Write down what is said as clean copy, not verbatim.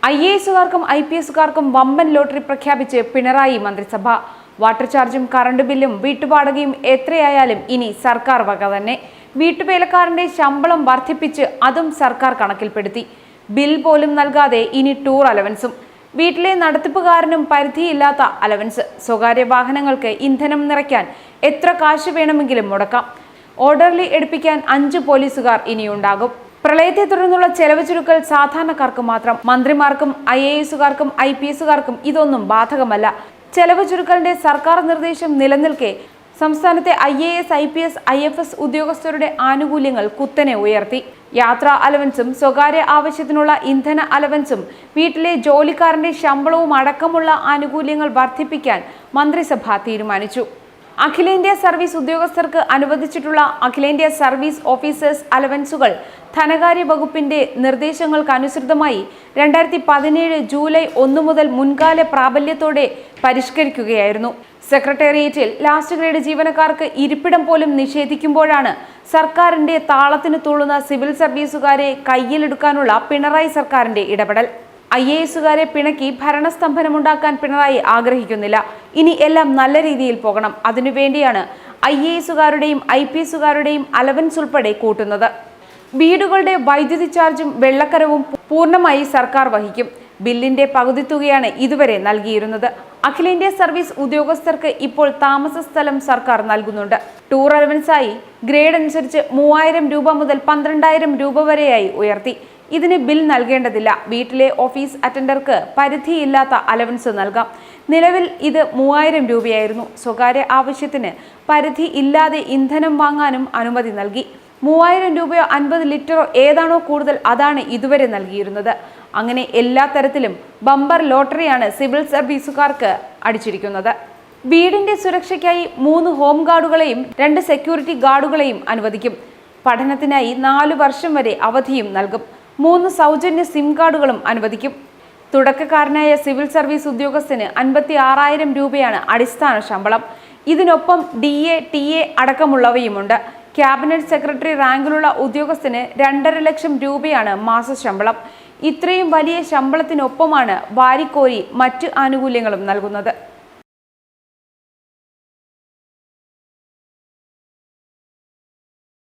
IASകാർക്കും IPSകാർക്കും വമ്പൻ ലോട്ടറി പ്രഖ്യാപിച്ച് പിണറായി മന്ത്രിസഭ. വാട്ടർ ചാർജും കറണ്ട് ബില്ലും വീട്ടുവാടകയും എത്രയായാലും ഇനി സർക്കാർ വക തന്നെ. വീട്ടുവേലക്കാരന്റെ ശമ്പളം വർദ്ധിപ്പിച്ച് അതും സർക്കാർ കണക്കിൽപ്പെടുത്തി. ബിൽ പോലും നൽകാതെ ഇനി ടൂർ അലവൻസും. വീട്ടിലെ നടത്തിപ്പുകാരനും പരിധിയില്ലാത്ത അലവൻസ്. സ്വകാര്യ വാഹനങ്ങൾക്ക് ഇന്ധനം നിറയ്ക്കാൻ എത്ര കാശ് വേണമെങ്കിലും മുടക്കാം. ഓർഡർലി എടുപ്പിക്കാൻ 5 പോലീസുകാർ ഇനിയുണ്ടാകും. പ്രളയത്തെ തുടർന്നുള്ള ചെലവ് ചുരുക്കൽ സാധാരണക്കാർക്ക് മാത്രം. മന്ത്രിമാർക്കും IASകാർക്കും IPSകാർക്കും ഇതൊന്നും ബാധകമല്ല. ചെലവ് ചുരുക്കലിന്റെ സർക്കാർ നിർദ്ദേശം നിലനിൽക്കെ സംസ്ഥാനത്തെ IAS, IPS, IFS ഉദ്യോഗസ്ഥരുടെ ആനുകൂല്യങ്ങൾ കുത്തനെ ഉയർത്തി. യാത്രാ അലവൻസും സ്വകാര്യ ആവശ്യത്തിനുള്ള ഇന്ധന അലവൻസും വീട്ടിലെ ജോലിക്കാരന്റെ ശമ്പളവും അടക്കമുള്ള ആനുകൂല്യങ്ങൾ വർദ്ധിപ്പിക്കാൻ മന്ത്രിസഭ തീരുമാനിച്ചു. അഖിലേന്ത്യാ സർവീസ് ഉദ്യോഗസ്ഥർക്ക് അനുവദിച്ചിട്ടുള്ള അഖിലേന്ത്യാ സർവീസ് ഓഫീസേഴ്സ് അലവൻസുകൾ ധനകാര്യ വകുപ്പിന്റെ നിർദ്ദേശങ്ങൾക്കനുസൃതമായി 2017 ജൂലൈ 1 മുതൽ മുൻകാല പ്രാബല്യത്തോടെ പരിഷ്കരിക്കുകയായിരുന്നു. സെക്രട്ടേറിയറ്റിൽ ലാസ്റ്റ് ഗ്രേഡ് ജീവനക്കാർക്ക് ഇരിപ്പിടം പോലും നിഷേധിക്കുമ്പോഴാണ് സർക്കാരിന്റെ താളത്തിന് തുള്ളുന്ന സിവിൽ സർവീസുകാരെ കയ്യിലെടുക്കാനുള്ള പിണറായി സർക്കാരിന്റെ ഇടപെടൽ. IASകാരെ പിണക്കി ഭരണസ്തംഭനമുണ്ടാക്കാൻ പിണറായി ആഗ്രഹിക്കുന്നില്ല. ഇനി എല്ലാം നല്ല രീതിയിൽ പോകണം. അതിനുവേണ്ടിയാണ് IASകാരുടെയും IPSകാരുടെയും അലവൻസ് ഉൾപ്പെടെ കൂട്ടുന്നത്. വീടുകളുടെ വൈദ്യുതി ചാർജും വെള്ളക്കരവും പൂർണ്ണമായി സർക്കാർ വഹിക്കും. ബില്ലിന്റെ പകുതി തുകയാണ് ഇതുവരെ നൽകിയിരുന്നത്. അഖിലേന്ത്യാ സർവീസ് ഉദ്യോഗസ്ഥർക്ക് ഇപ്പോൾ താമസ സ്ഥലം സർക്കാർ നൽകുന്നുണ്ട്. ടൂർ അലവൻസായി ഗ്രേഡ് അനുസരിച്ച് 3000 രൂപ മുതൽ 12000 രൂപ വരെയായി ഉയർത്തി. ഇതിന് ബിൽ നൽകേണ്ടതില്ല. വീട്ടിലെ ഓഫീസ് അറ്റൻഡർക്ക് പരിധിയില്ലാത്ത അലവൻസ് നൽകാം. നിലവിൽ ഇത് 3000 രൂപയായിരുന്നു. സ്വകാര്യ ആവശ്യത്തിന് പരിധി ഇല്ലാതെ ഇന്ധനം വാങ്ങാനും അനുമതി നൽകി. 3000 രൂപയോ 50 ലിറ്ററോ ഏതാണോ കൂടുതൽ അതാണ് ഇതുവരെ നൽകിയിരുന്നത്. അങ്ങനെ എല്ലാ തരത്തിലും ബമ്പർ ലോട്ടറിയാണ് സിവിൽ സർവീസുകാർക്ക് അടിച്ചിരിക്കുന്നത്. വീടിന്റെ സുരക്ഷയ്ക്കായി 3 ഹോം ഗാർഡുകളെയും 2 സെക്യൂരിറ്റി ഗാർഡുകളെയും അനുവദിക്കും. പഠനത്തിനായി 4 വർഷം വരെ അവധിയും നൽകും. 3 സൗജന്യ സിം കാർഡുകളും അനുവദിക്കും. തുടക്കക്കാരനായ സിവിൽ സർവീസ് ഉദ്യോഗസ്ഥന് 56,000 രൂപയാണ് അടിസ്ഥാന ശമ്പളം. ഇതിനൊപ്പം DA, TA അടക്കമുള്ളവയുമുണ്ട്. ക്യാബിനറ്റ് സെക്രട്ടറി റാങ്കിലുള്ള ഉദ്യോഗസ്ഥന് 2.5 ലക്ഷം രൂപയാണ് മാസ ശമ്പളം. ഇത്രയും വലിയ ശമ്പളത്തിനൊപ്പമാണ് വാരിക്കോരി മറ്റ് ആനുകൂല്യങ്ങളും നൽകുന്നത്.